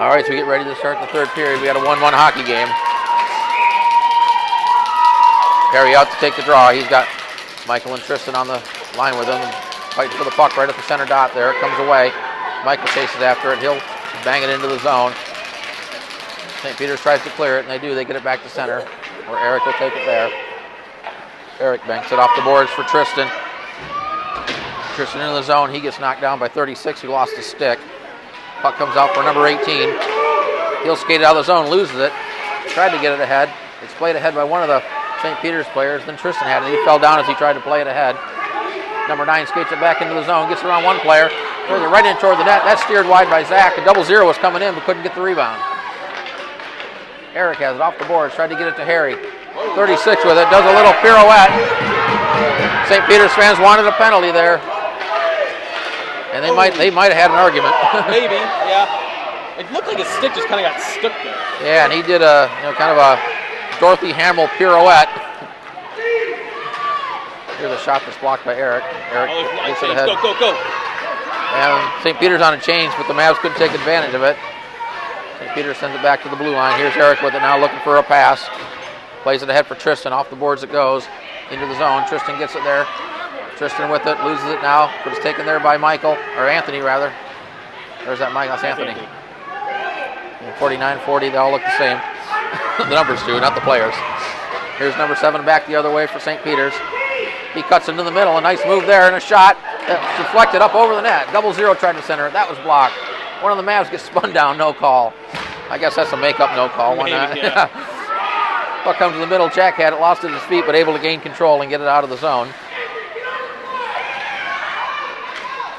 All right, so we get ready to start the third period. We got a 1-1 hockey game. Harry out to take the draw. He's got Michael and Tristan on the line with him, fighting for the puck right at the center dot there. It comes away. Michael chases after it. He'll bang it into the zone. St. Peter's tries to clear it, and they do. They get it back to center, where Eric will take it there. Eric banks it off the boards for Tristan. Tristan into the zone. He gets knocked down by 36. He lost his stick. Puck comes out for number 18. He'll skate it out of the zone, loses it. Tried to get it ahead. It's played ahead by one of the St. Peter's players. Then Tristan had it. He fell down as he tried to play it ahead. Number 9 skates it back into the zone. Gets around one player. Throws it right in toward the net. That's steered wide by Zach. A 0-0 was coming in, but couldn't get the rebound. Eric has it off the boards. Tried to get it to Harry. 36 with it. Does a little pirouette. St. Peter's fans wanted a penalty there. And they might have had an argument. Maybe, yeah. It looked like his stick just kind of got stuck there. Yeah, and he did a kind of a Dorothy Hamill pirouette. Here's a shot that's blocked by Eric. Eric gets it ahead. Go. And St. Peter's on a change, but the Mavs couldn't take advantage of it. St. Peter sends it back to the blue line. Here's Eric with it now, looking for a pass. Plays it ahead for Tristan. Off the boards it goes. Into the zone. Tristan gets it there. Tristan with it, loses it now, but it's taken there by Michael, or Anthony rather. There's that Michael, that's Anthony. 49-40, they all look the same. The numbers do, not the players. Here's number 7 back the other way for St. Peter's. He cuts into the middle, a nice move there, and a shot that's deflected up over the net. 0-0 tried to center it, that was blocked. One of the Mavs gets spun down, no call. I guess that's a make-up no call. Maybe, yeah. Puck comes to the middle, Jack had it, lost it at his feet, but able to gain control and get it out of the zone.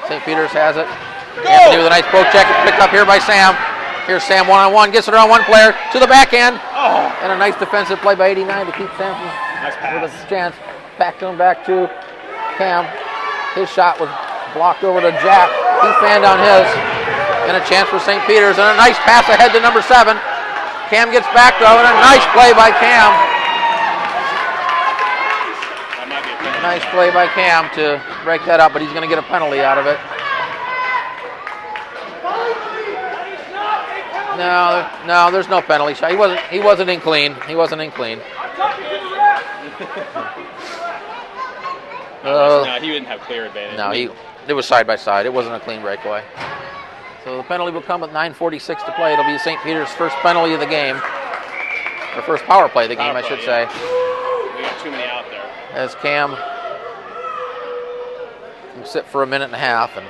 St. Peter's has it. Go! Anthony with a nice poke check. It's picked up here by Sam. Here's Sam one-on-one. Gets it around one player to the backhand. Oh. And a nice defensive play by 89 to keep Sam with a chance. Back to him, back to Cam. His shot was blocked over to Jack. He fanned on his. And a chance for St. Peter's. And a nice pass ahead to number 7. Cam gets back though, and a nice play by Cam. Nice play by Cam to break that up, but he's going to get a penalty out of it. No, there's no penalty shot. He wasn't in clean. He wasn't in clean. No, he didn't have clear advantage. No, it was side by side. It wasn't a clean breakaway. So the penalty will come with 9:46 to play. It'll be St. Peter's first penalty of the game, or first power play of the game, I should say. We got too many out there. As Cam will sit for a minute and a half, and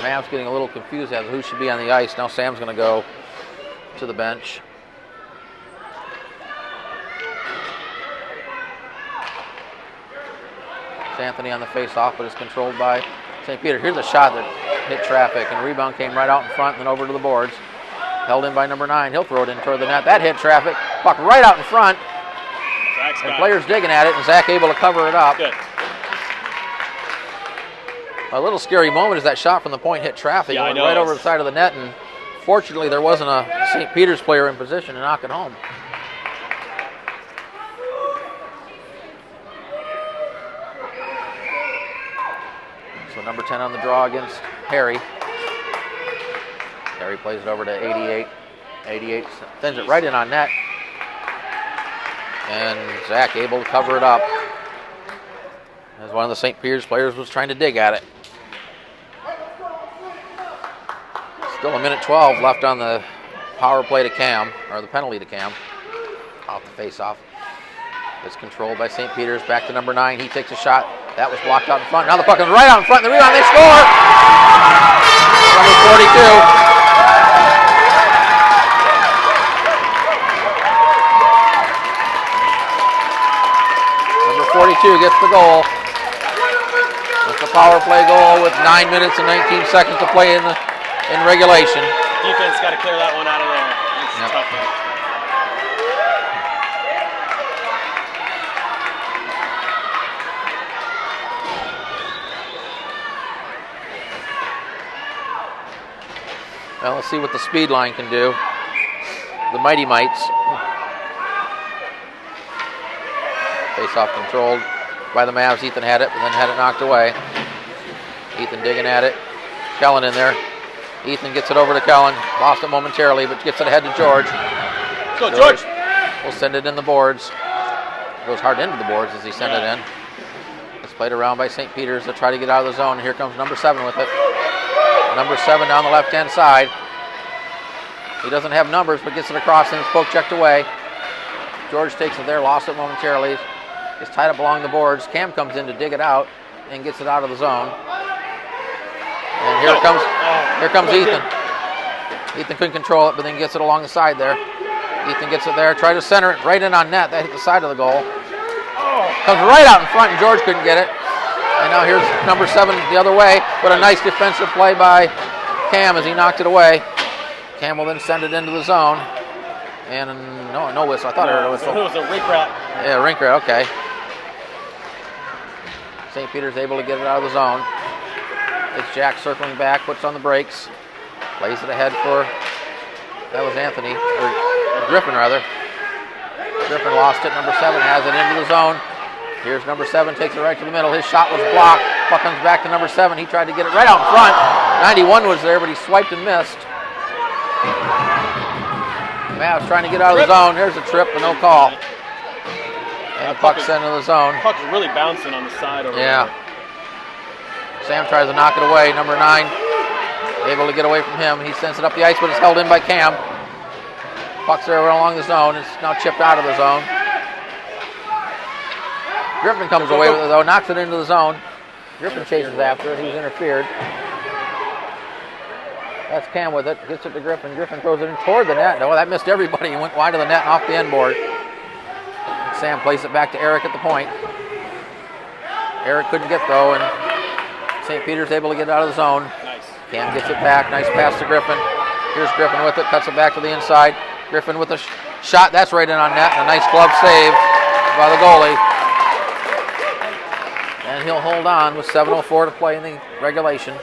Mavs getting a little confused as to who should be on the ice. Now Sam's going to go to the bench. It's Anthony on the face-off, but it's controlled by St. Peter. Here's a shot that hit traffic, and the rebound came right out in front and then over to the boards. Held in by number 9. He'll throw it in toward the net. That hit traffic. Puck right out in front. And players digging at it, and Zach able to cover it up. Good. A little scary moment as that shot from the point hit traffic. Yeah, went right over the side of the net, and fortunately there wasn't a St. Peter's player in position to knock it home. So number 10 on the draw against Harry. Harry plays it over to 88. 88 sends it right in on net. And Zach able to cover it up as one of the St. Peter's players was trying to dig at it. Still a minute 12 left on the power play to Cam, or the penalty to Cam. Off the face-off. It's controlled by St. Peter's. Back to number 9. He takes a shot. That was blocked out in front. Now the puck is right out in front. The rebound. They score! Number 42. 42 gets the goal. It's a power play goal with 9 minutes and 19 seconds to play in regulation. Defense got to clear that one out of there. It's a tough one. Well, let's see what the speed line can do. The Mighty Mites. Face-off controlled by the Mavs. Ethan had it, but then had it knocked away. Ethan digging at it. Kellen in there. Ethan gets it over to Kellen. Lost it momentarily, but gets it ahead to George. Go, George. Will send it in the boards. Goes hard into the boards as he sent it in. It's played around by St. Peter's to try to get out of the zone. Here comes number 7 with it. Number 7 down the left-hand side. He doesn't have numbers, but gets it across and it's poke checked away. George takes it there, lost it momentarily. It's tied up along the boards. Cam comes in to dig it out and gets it out of the zone. And here comes Ethan. Ethan couldn't control it, but then gets it along the side there. Ethan gets it there, tried to center it right in on net. That hit the side of the goal. Comes right out in front, and George couldn't get it. And now here's number 7 the other way. But a nice defensive play by Cam as he knocked it away. Cam will then send it into the zone. And no whistle. I thought I heard a whistle. It was a rink rat. Yeah, rink rat, okay. St. Peter's able to get it out of the zone. It's Jack circling back, puts on the brakes. Plays it ahead for, that was Anthony, or Griffin rather. Griffin lost it, number 7 has it into the zone. Here's number 7, takes it right to the middle. His shot was blocked. Puck comes back to number 7. He tried to get it right out in front. 91 was there, but he swiped and missed. Mavs trying to get out of the zone. There's a trip, but no call. And the puck sent into the zone. Puck's really bouncing on the side over there. there. Sam tries to knock it away. Number 9 able to get away from him. He sends it up the ice, but it's held in by Cam. Puck's there along the zone. It's now chipped out of the zone. Griffin comes away with it though, knocks it into the zone. Griffin chases after it. He's interfered. That's Cam with it. Gets it to Griffin. Griffin throws it in toward the net. No, that missed everybody. He went wide of the net and off the end board. Sam plays it back to Eric at the point. Eric couldn't get though, and St. Peter's able to get out of the zone. Nice. Cam gets it back. Nice pass to Griffin. Here's Griffin with it. Cuts it back to the inside. Griffin with a shot. That's right in on net. And a nice glove save by the goalie. And he'll hold on with 7:04 to play in the regulation.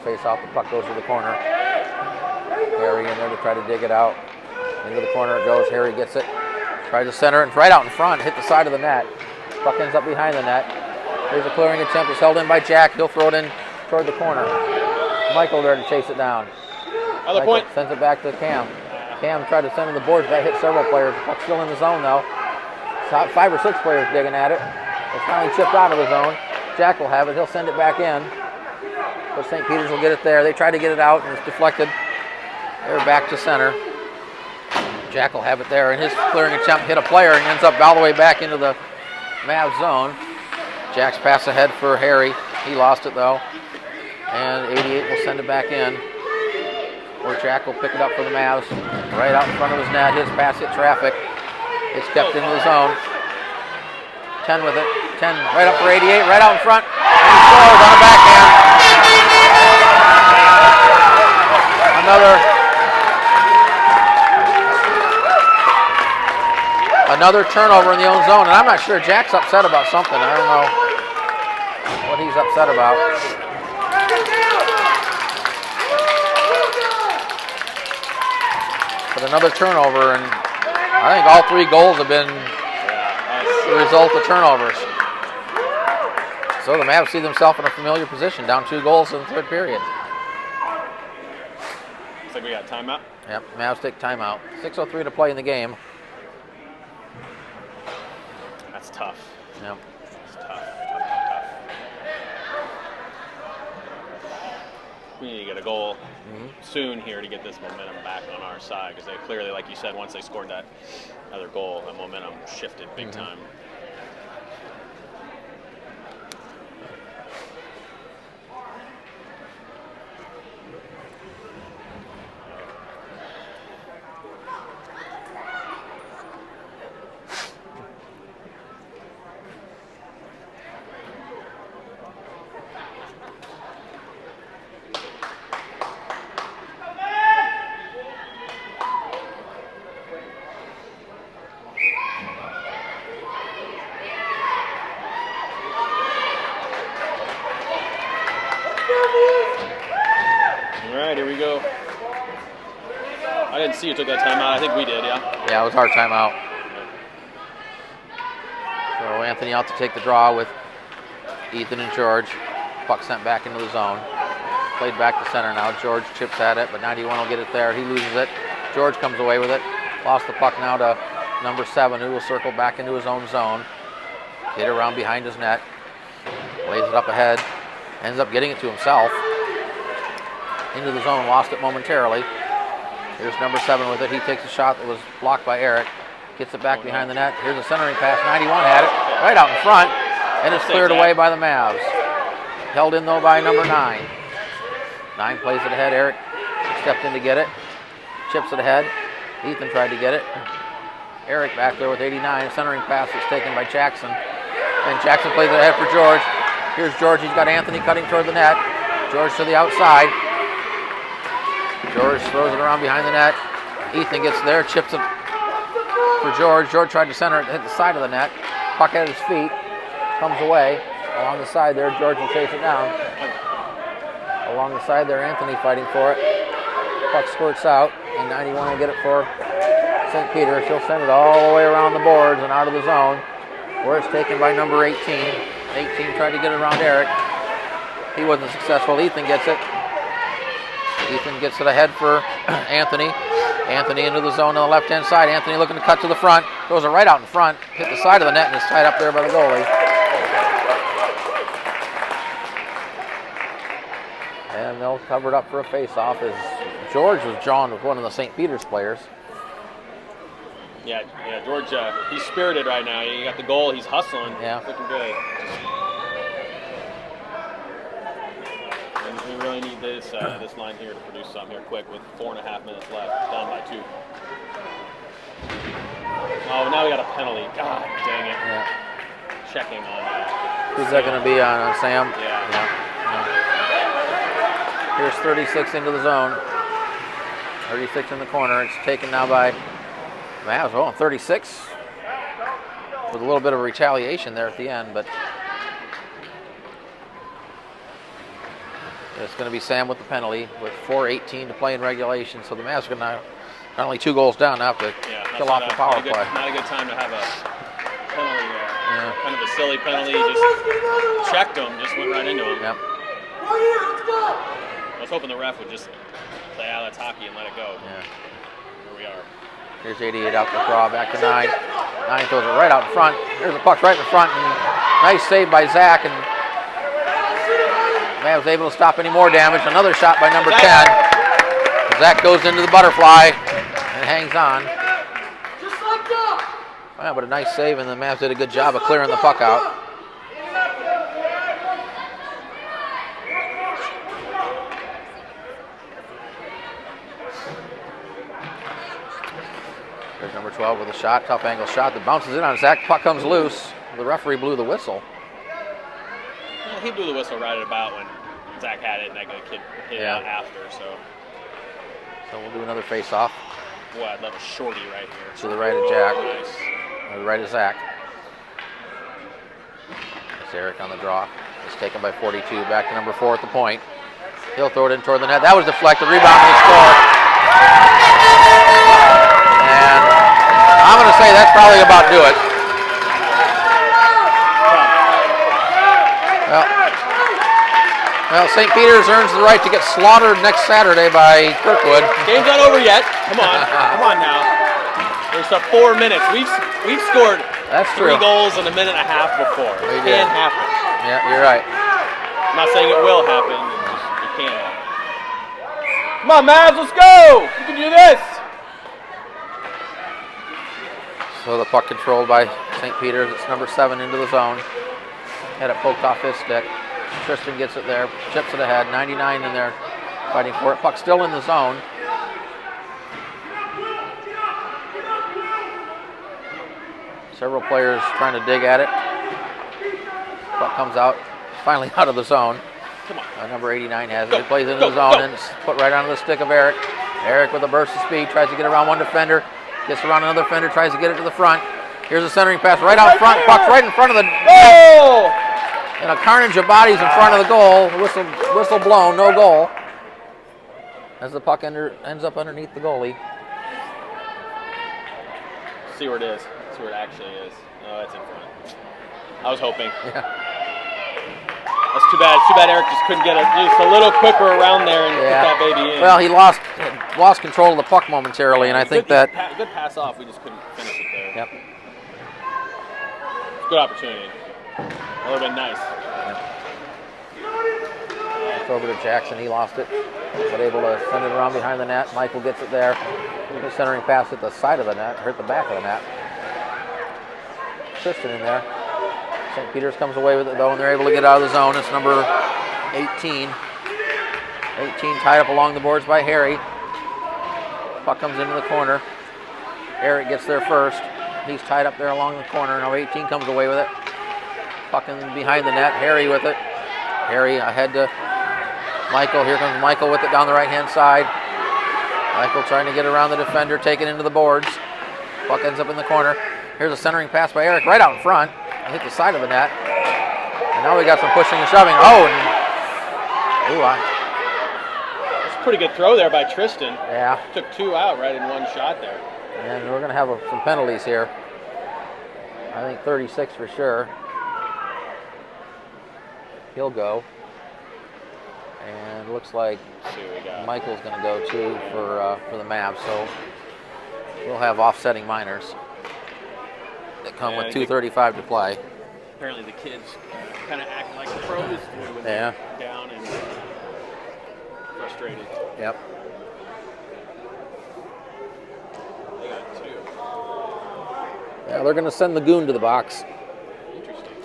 Face off, the puck goes to the corner. Harry in there to try to dig it out. Into the corner it goes. Harry gets it. Tries to center it right out in front. Hit the side of the net. Puck ends up behind the net. There's a clearing attempt. It's held in by Jack. He'll throw it in toward the corner. Michael there to chase it down. Other point. Sends it back to Cam. Cam tried to send it to the boards. That hit several players. The puck's still in the zone though. It's 5 or 6 players digging at it. It's finally chipped out of the zone. Jack will have it. He'll send it back in. But St. Peter's will get it there. They try to get it out, and it's deflected. They're back to center. Jack will have it there, and his clearing attempt hit a player and ends up all the way back into the Mavs zone. Jack's pass ahead for Harry. He lost it, though. And 88 will send it back in. Or Jack will pick it up for the Mavs. Right out in front of his net. His pass hit traffic. It's kept into the zone. 10 with it. 10 right up for 88, right out in front. And he scores on a backhand. Another turnover in the own zone, and I'm not sure Jack's upset about something. I don't know what he's upset about. But another turnover, and I think all 3 goals have been the result of turnovers. So the Mavs see themselves in a familiar position, down 2 goals in the 3rd period. Looks like we got timeout. Yep, Mavs take timeout. 6:03 to play in the game. That's tough. Yep. It's tough. We need to get a goal soon here to get this momentum back on our side, because they clearly, like you said, once they scored that other goal, the momentum shifted big time. I didn't see you took that timeout. I think we did, yeah. Yeah, it was our timeout. So Anthony out to take the draw with Ethan and George. Puck sent back into the zone. Played back to center now. George chips at it, but 91 will get it there. He loses it. George comes away with it. Lost the puck now to number 7, who will circle back into his own zone. Get around behind his net. Lays it up ahead. Ends up getting it to himself. Into the zone. Lost it momentarily. Here's number 7 with it. He takes a shot that was blocked by Eric. Gets it back behind the net. Here's a centering pass. 91 had it right out in front. And it's cleared away by the Mavs. Held in though by number 9. 9 plays it ahead. Eric stepped in to get it. Chips it ahead. Ethan tried to get it. Eric back there with 89. A centering pass is taken by Jackson. And Jackson plays it ahead for George. Here's George. He's got Anthony cutting toward the net. George to the outside. George throws it around behind the net. Ethan gets there. Chips it for George. George tried to center it, hit the side of the net. Puck at his feet. Comes away. Along the side there, George will chase it down. Along the side there, Anthony fighting for it. Puck squirts out, and 91 will get it for St. Peter. She'll send it all the way around the boards and out of the zone, where it's taken by number 18. 18 tried to get it around Eric. He wasn't successful. Ethan gets it. Ethan gets it ahead for Anthony. Anthony into the zone on the left-hand side. Anthony looking to cut to the front. Throws it right out in front. Hit the side of the net and is tied up there by the goalie. And they'll cover it up for a face-off as George was drawn with one of the St. Peter's players. Yeah, George, he's spirited right now. You got the goal, he's hustling. Yeah. Looking good. And we really need this this line here to produce something here quick with 4.5 minutes left, down by 2. Oh, now we got a penalty. God dang it. Yeah. Checking on Who's that going to be on Sam? Yeah. Here's 36 into the zone. 36 in the corner. It's taken now by Mavs. Oh, 36 with a little bit of retaliation there at the end, but it's going to be Sam with the penalty with 4:18 to play in regulation. So the Mavs are going to not only 2 goals down, now have to kill off the power play. Not a good time to have a penalty there. Yeah. Kind of a silly penalty. Just checked him, just went right into him. Yep. I was hoping the ref would just say, "Ah, that's hockey," and let it go. Yeah. Here we are. Here's 88 out the draw, back to 9. 9 throws it right out in front. There's the puck right in front, and nice save by Zach, and Mavs able to stop any more damage. Another shot by number 10. Zach goes into the butterfly and hangs on. Wow, but a nice save, and the Mavs did a good job of clearing the puck out. There's number 12 with a shot, tough angle shot that bounces in on Zach. Puck comes loose. The referee blew the whistle. Well, he blew the whistle right at about when Zach had it, and that kid hit it out after. So we'll do another face-off. Boy, I'd love a shorty right here. To the right of Jack. Nice. To the right of Zach. It's Eric on the draw. It's taken by 42. Back to number 4 at the point. He'll throw it in toward the net. That was deflected. Rebound and a score. And I'm going to say that's probably about do it. Well, St. Peter's earns the right to get slaughtered next Saturday by Kirkwood. Game's not over yet. Come on now. There's 4 minutes. We've scored That's 3 true. goals in a minute and a half before. It can happen. Yeah, you're right. I'm not saying it will happen. It can happen. Come on, Mavs, let's go. You can do this. So the puck controlled by St. Peter's. It's number 7 into the zone. Had it poked off his stick. Tristan gets it there, chips it ahead. 99 in there fighting for it. Puck still in the zone. Several players trying to dig at it. Puck comes out, finally out of the zone. Come on. Number 89 has it. He plays into the zone and it's put right onto the stick of Eric. Eric with a burst of speed, tries to get around one defender, gets around another defender, tries to get it to the front. Here's a centering pass right out front. Puck's right in front of the goal. And a carnage of bodies in front of the goal. Whistle blown, no goal. As the puck ends up underneath the goalie. see where it is. See where it actually is. Oh, that's in front. I was hoping. Yeah. That's too bad. It's too bad Eric just couldn't get it just a little quicker around there and put that baby in. Well, he lost control of the puck momentarily, and I think that good pass off. We just couldn't finish it there. Yep. It's a good opportunity. That would have been nice. It's over to Jackson. He lost it, but able to send it around behind the net. Michael gets it there. The centering pass at the side of the net, hurt the back of the net. Tristan in there. St. Peter's comes away with it though, and they're able to get out of the zone. It's number 18. 18 tied up along the boards by Harry. Puck comes into the corner. Eric gets there first. He's tied up there along the corner. Now 18 comes away with it. Puck in behind the net. Harry with it. Harry ahead to Michael. Here comes Michael with it down the right-hand side. Michael trying to get around the defender, take it into the boards. Puck ends up in the corner. Here's a centering pass by Eric right out in front. Hit the side of the net. And now we got some pushing and shoving. It's a pretty good throw there by Tristan. Yeah. Took 2 out right in one shot there. And we're going to have some penalties here. I think 36 for sure. He'll go. And looks like Michael's going to go too for the Mavs. So we'll have offsetting minors that come with 2:35 to play. Apparently the kids kind of act like the pros do when they're down and frustrated. Yep. They got 2. Yeah, they're going to send the goon to the box. Interesting.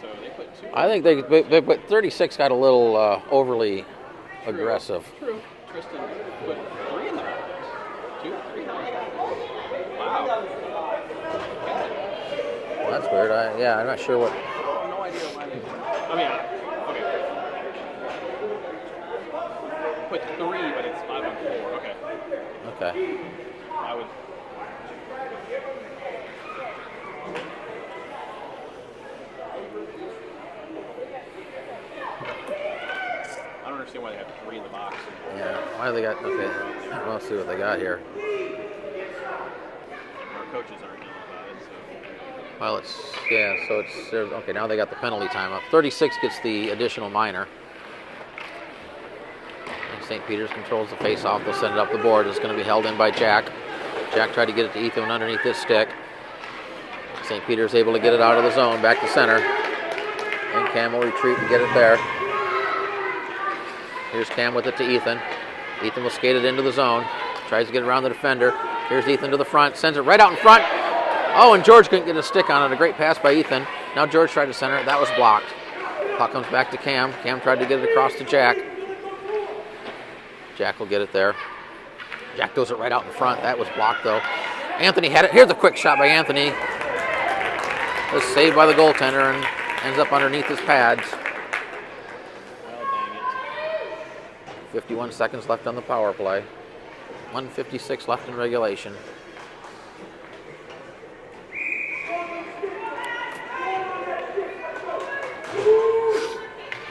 So they put 2. I think they but 36 got a little overly aggressive. True. Tristan put 3 in the box. 2, 3. Wow. Well, that's weird. I'm not sure what. No idea why they. I mean, okay. Put 3, but it's 5 on 4. Okay. Okay. I would. I don't understand why they have 3 in the box. Yeah. Why do they got? Okay. Well, let's see what they got here. Our coaches aren't knowing about it, so. Well, so it's okay. Now they got the penalty time up. 36 gets the additional minor. And St. Peter's controls the face-off. They'll send it up the board. It's going to be held in by Jack. Jack tried to get it to Ethan underneath his stick. St. Peter's able to get it out of the zone, back to center. And Cam will retreat and get it there. Here's Cam with it to Ethan. Ethan will skate it into the zone. Tries to get around the defender. Here's Ethan to the front. Sends it right out in front. Oh, and George couldn't get a stick on it. A great pass by Ethan. Now George tried to center it. That was blocked. Puck comes back to Cam. Cam tried to get it across to Jack. Jack will get it there. Jack throws it right out in front. That was blocked, though. Anthony had it. Here's a quick shot by Anthony. It was saved by the goaltender and ends up underneath his pads. Well, dang it. 51 seconds left on the power play. 1:56 left in regulation.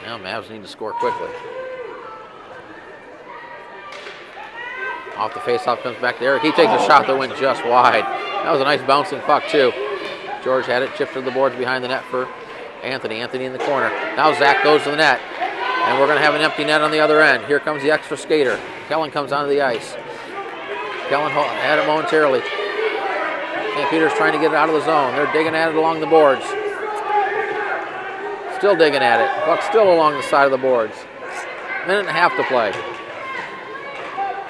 Now Mavs need to score quickly. Off the faceoff comes back to Eric. He takes a shot that went just wide. That was a nice bouncing puck too. George had it chipped to the boards behind the net for Anthony. Anthony in the corner. Now Zach goes to the net. And we're going to have an empty net on the other end. Here comes the extra skater. Kellen comes onto the ice. Kellen had it momentarily. St. Peter's trying to get it out of the zone. They're digging at it along the boards. Still digging at it. Puck's still along the side of the boards. Minute and a half to play.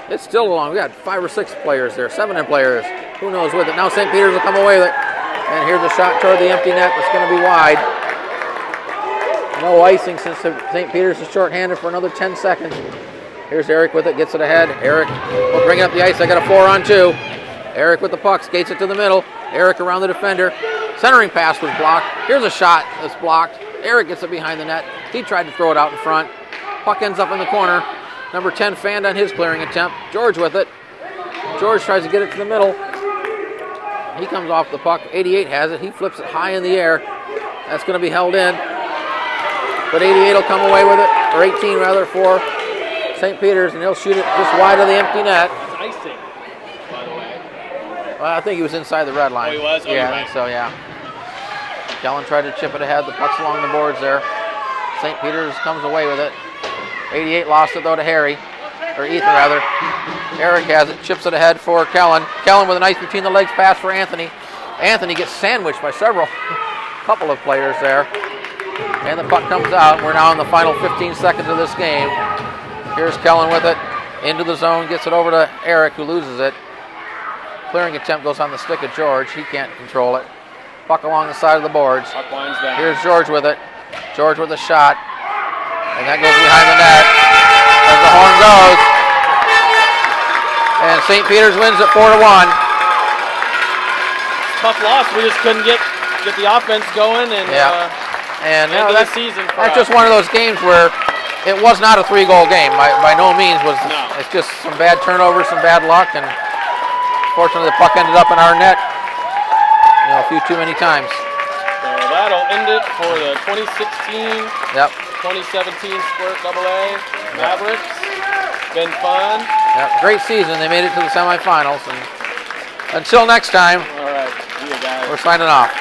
It's still along. We got 5 or 6 players there. 7 players. Who knows with it. Now St. Peter's will come away with it. And here's a shot toward the empty net. That's going to be wide. No icing since St. Peter's is shorthanded for another 10 seconds. Here's Eric with it. Gets it ahead. Eric will bring it up the ice. I got a 4-on-2. Eric with the puck. Skates it to the middle. Eric around the defender. Centering pass was blocked. Here's a shot that's blocked. Eric gets it behind the net. He tried to throw it out in front. Puck ends up in the corner. Number 10 fanned on his clearing attempt. George with it. George tries to get it to the middle. He comes off the puck. 88 has it. He flips it high in the air. That's going to be held in. But 88 will come away with it, or 18 rather, for St. Peter's, and he'll shoot it just wide of the empty net. It's icing, by the way. Well, I think he was inside the red line. Oh, he was? Oh, yeah, you're I right. think so, yeah. Kellen tried to chip it ahead. The puck's along the boards there. St. Peter's comes away with it. 88 lost it, though, to Harry. Or Ethan, rather. Eric has it, chips it ahead for Kellen. Kellen with a nice between-the-legs pass for Anthony. Anthony gets sandwiched by couple of players there. And the puck comes out. We're now in the final 15 seconds of this game. Here's Kellen with it. Into the zone, gets it over to Eric, who loses it. Clearing attempt goes on the stick of George. He can't control it. Puck along the side of the boards. Puck lines down. Here's George with it. George with a shot. And that goes behind the net as the horn goes. And St. Peter's wins it 4-1. Tough loss. We just couldn't get the offense going and And end of the season for that's us. just one of those games where it was not a 3-goal game. By no means was No. It's just some bad turnovers, some bad luck, and fortunately the puck ended up in our net a few too many times. So that'll end it for the 2016 Yep. 2017 Squirt AA Mavericks. Been fun. Yep. Great season. They made it to the semifinals. And until next time, All right. See you guys. we're signing off.